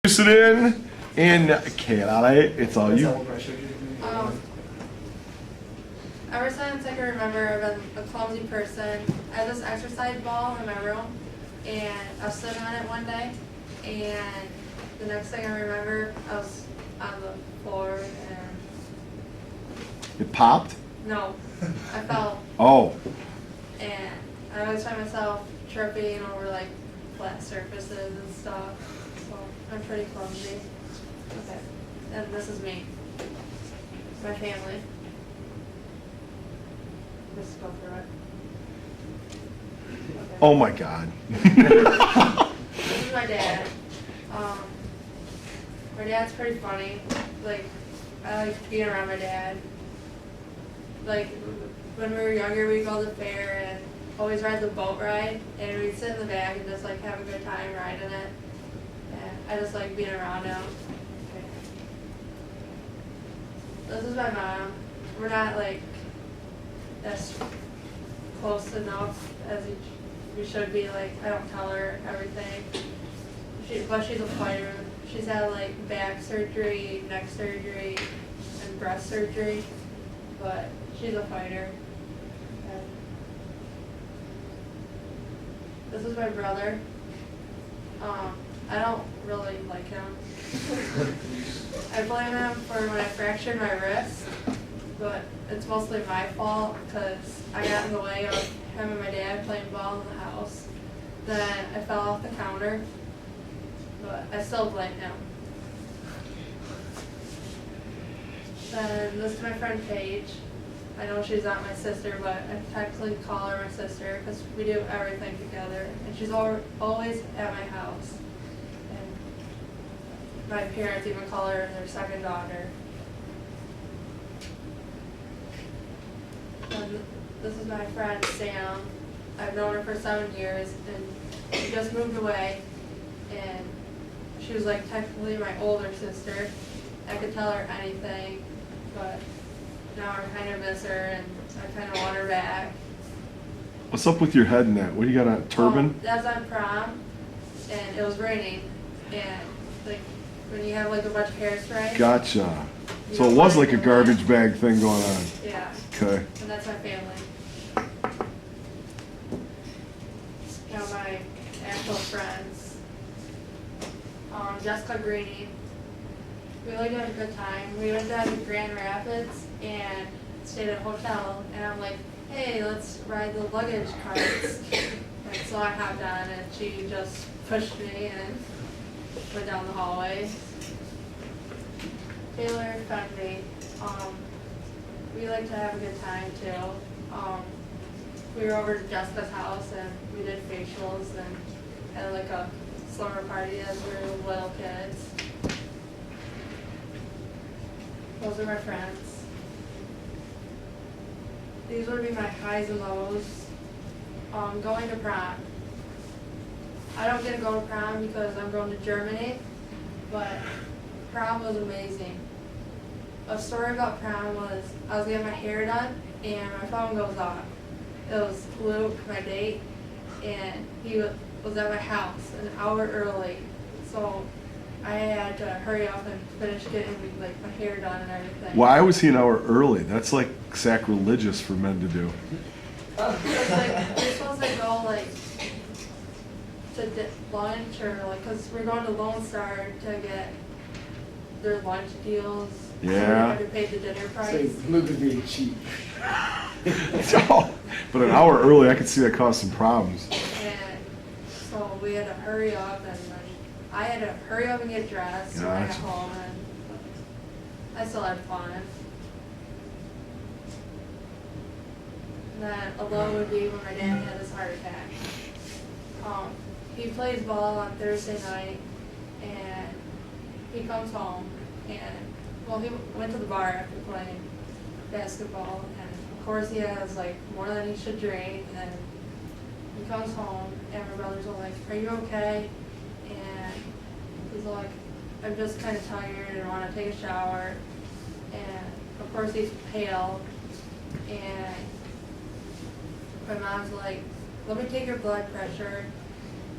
Listening in Kayla, it's all you. Ever since I can remember, I've been a clumsy person. I had this exercise ball in my room, and I was sitting on it one day, and the next thing I remember, I was on the floor, and It popped? no, I fell, Oh, and I always find myself tripping over like flat surfaces and stuff, so I'm pretty clumsy. Okay, and this is me, my family. Just go through it. Okay. oh my God. This is my dad. My dad's pretty funny. Like, I like being around my dad. Like, when we were younger, we'd go to the fair and always ride the boat ride, and we'd sit in the back and just like have a good time riding it. And I just like being around him. Okay. This is my mom. We're not like as close enough as we should be. Like, I don't tell her everything. But she's a fighter. She's had like back surgery, neck surgery, and breast surgery. But she's a fighter. And this is my brother. I don't really like him. I blame him for when I fractured my wrist, but it's mostly my fault because I got in the way of him and my dad playing ball in the house. Then I fell off the counter, but I still blame him. Then this is my friend Paige. I know she's not my sister, but I technically call her my sister because we do everything together. And she's always at my house. And my parents even call her their second daughter. And this is my friend Sam. I've known her for 7 years, and she just moved away. And she was like technically my older sister. I could tell her anything, but now I kind of miss her, and I kind of want her back. What's up with your head and that? What do you got on, turban? That's on prom, and it was raining, and like when you have like a bunch of hairspray. Gotcha. So it was like a garbage bag thing going on. Yeah. Okay. And that's my family. Now my actual friends. Jessica Greeny. We really had a good time. We went down to Grand Rapids and stayed at a hotel, and I'm like, hey, let's ride the luggage carts. And so I hopped on, and she just pushed me and went down the hallway. Taylor Fendi. We like to have a good time too. We were over to Jessica's house and we did facials and had like a slumber party as we were little kids. Those are my friends. These would be my highs and lows. Going to prom. I don't get to go to prom because I'm going to Germany, but prom was amazing. A story about prom was I was getting my hair done and my phone goes off. It was Luke, my date, and he was at my house an hour early. So I had to hurry up and finish getting like my hair done and everything. Why was he an hour early? That's like sacrilegious for men to do. Because like we're supposed to go like to lunch or like because we're going to Lone Star to get their lunch deals. Yeah. So we have to pay the dinner price. So Luke is being cheap. But an hour early, I could see that cause some problems. And so we had to hurry up, and then I had to hurry up and get dressed when I got Gotcha. home, and I still had fun. And then a low would be when my dad had his heart attack. He plays ball on Thursday night, and he comes home, and well, he went to the bar after playing basketball, and of course he has like more than he should drink, and he comes home, and my brothers are like, are you okay? And he's like, I'm just kind of tired and want to take a shower, and of course he's pale, and my mom's like, let me take your blood pressure.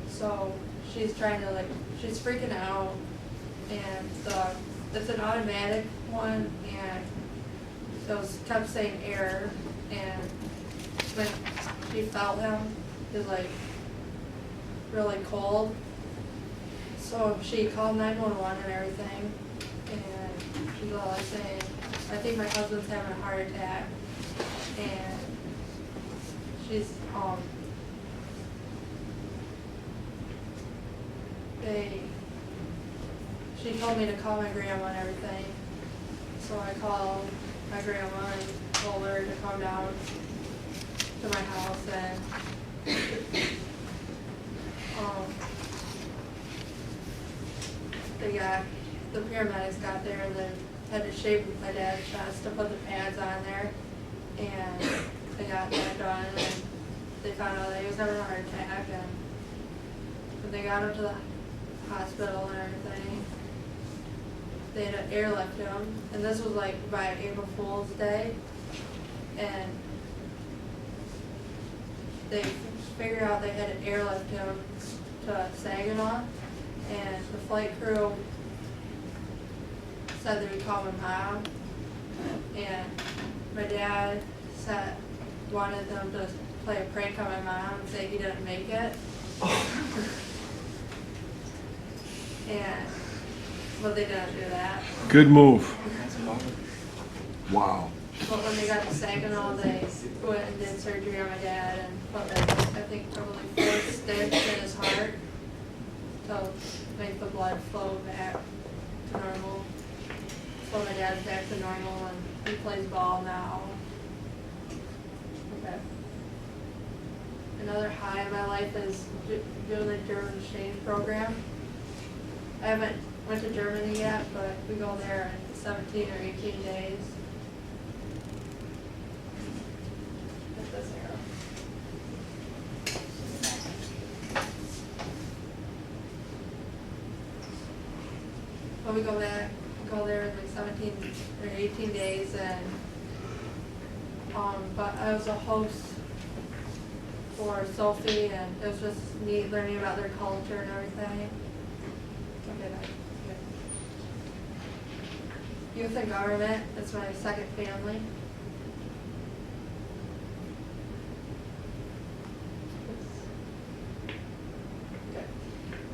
So she's trying to like, she's freaking out, it's an automatic one, and so it kept saying error, and when she felt him, he was like really cold. So she called 911 and everything, and she's all like saying, I think my husband's having a heart attack, and she's she told me to call my grandma and everything. So I called my grandma and told her to come down to my house, and the paramedics got there and they had to shave my dad's chest to put the pads on there, and they got that done, and they found out that he was having a heart attack, and when they got him to the hospital and everything, they had to airlift him, and this was like by April Fool's Day, and they figured out they had to airlift him to Saginaw, and the flight crew said they would call my mom, and my dad wanted them to play a prank on my mom and say he didn't make it. But they didn't do that. Good move. Wow. But when they got to Saginaw, they went and did surgery on my dad and put like, I think probably 4 stitches in his heart to make the blood flow back to normal. So my dad's back to normal and he plays ball now. Okay. Another high in my life is doing the German exchange program. I haven't went to Germany yet, but we go there in 17 or 18 days. Get this arrow. But we go there in like 17 or 18 days, and but I was a host for Sophie, and it was just neat learning about their culture and everything. Okay, that's good. Youth and government, that's my second family. Okay.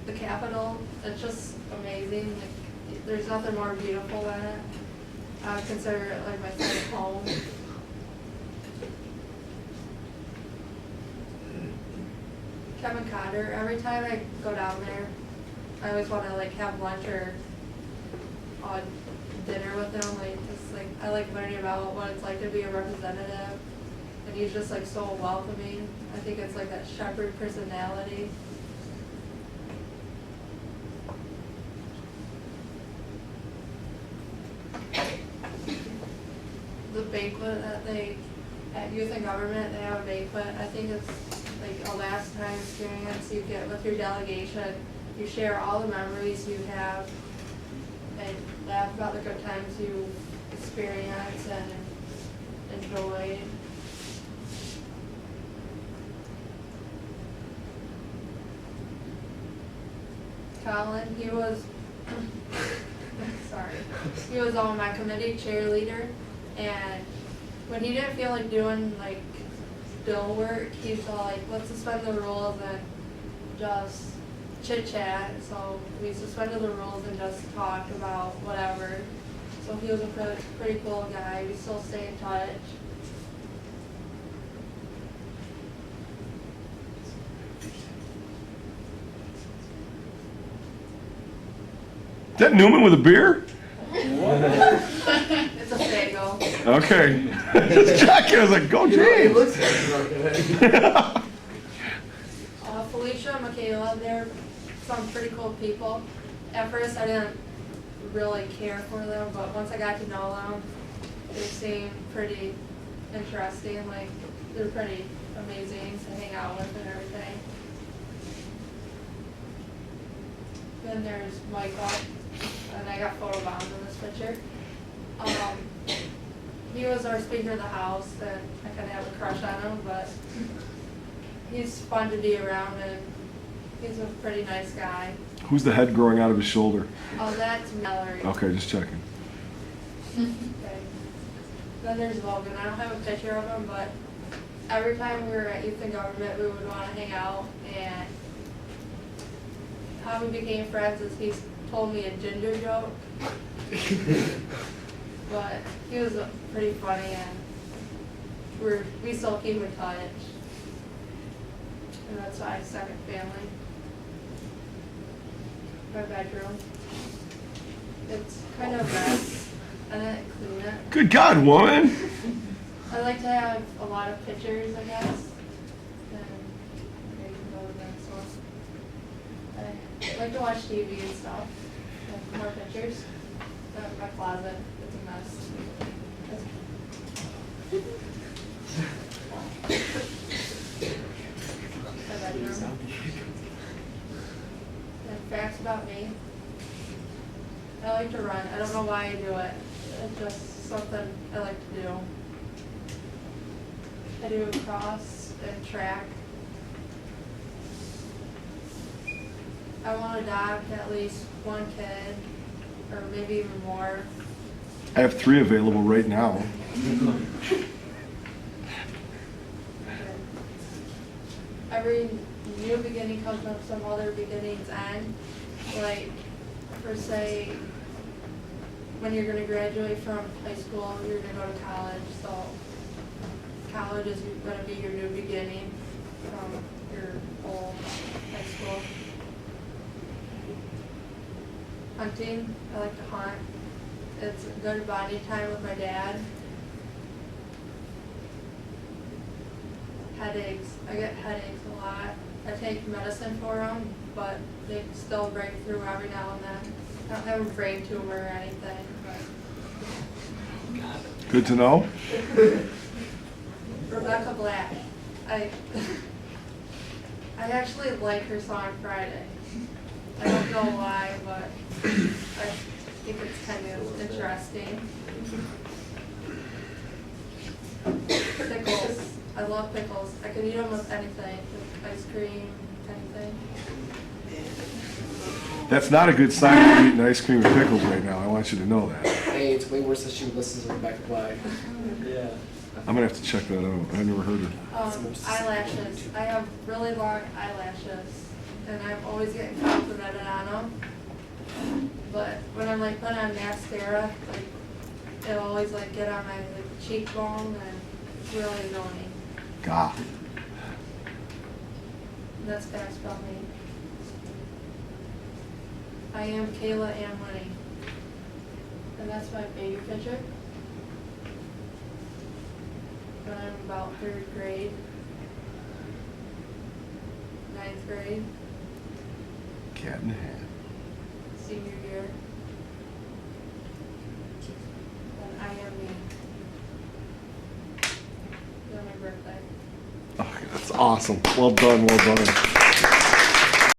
The Capitol, it's just amazing. Like, there's nothing more beautiful than it. I would consider it like my second home. Kevin Cotter, every time I go down there, I always want to like have lunch or dinner with him. Like, just like I like learning about what it's like to be a representative, and he's just like so welcoming. I think it's like that shepherd personality. The banquet that at Youth and Government, they have a banquet. I think it's like a last time experience you get with your delegation. You share all the memories you have and laugh about the good times you experience and enjoy. Colin, he was sorry. He was on my committee cheerleader, and when he didn't feel like doing like bill work, he's all like, let's suspend the rules and just chit chat. So we suspended the rules and just talked about whatever. So he was a pretty cool guy. We still stay in touch. Is that Newman with a beer? It's a bagel. Okay. Just checking. I was like, go James. Felicia and Kayla, they're some pretty cool people. At first I didn't really care for them, but once I got to know them, they seemed pretty interesting. Like, they're pretty amazing to hang out with and everything. Then there's Michael, and I got photobombed in this picture. He was our Speaker of the House, and I kind of have a crush on him, but he's fun to be around, and He's a pretty nice guy. Who's the head growing out of his shoulder? Oh, that's Mallory. Okay, just checking. Okay. Then there's Logan. I don't have a picture of him, but every time we were at Youth and Government, we would want to hang out. And how we became friends is he's told me a ginger joke. But he was pretty funny, and we still keep in touch. And that's why second family. My bedroom. It's kind of a mess. I didn't clean it. Good God, woman! I like to have a lot of pictures, I guess. And maybe go to the next one. I like to watch TV and stuff. Like more pictures. But my closet, it's a mess. My bedroom. And facts about me. I like to run. I don't know why I do it. It's just something I like to do. I do cross and track. I want to adopt at least one kid, or maybe even more. I have 3 available right now. Every new beginning comes from some other beginning's end. Like, for say, when you're going to graduate from high school, you're going to go to college. So college is going to be your new beginning from your old high school. Hunting, I like to hunt. It's a good bonding time with my dad. Headaches, I get headaches a lot. I take medicine for them, but they still break through every now and then. I don't have a brain tumor or anything, but. Good to know. Rebecca Black. I actually like her song Friday. I don't know why, but I think it's kind of interesting. Pickles. I love pickles. I could eat them with anything, with ice cream, anything. That's not a good sign that you're eating ice cream and pickles right now. I want you to know that. Hey, it's way worse that she listens to Rebecca Black. Yeah. I'm gonna have to check that out. I've never heard her. Eyelashes. I have really long eyelashes, and I'm always getting complimented on them. But when I'm like putting on mascara, like it'll always like get on my like cheekbone, and it's really annoying. God. And that's facts about me. I am Kayla and Winnie. And that's my baby picture. When I'm about 3rd grade, 9th grade, Cat in the Hat. senior year. And I am me. Then my birthday. Oh, that's awesome. Well done, well done.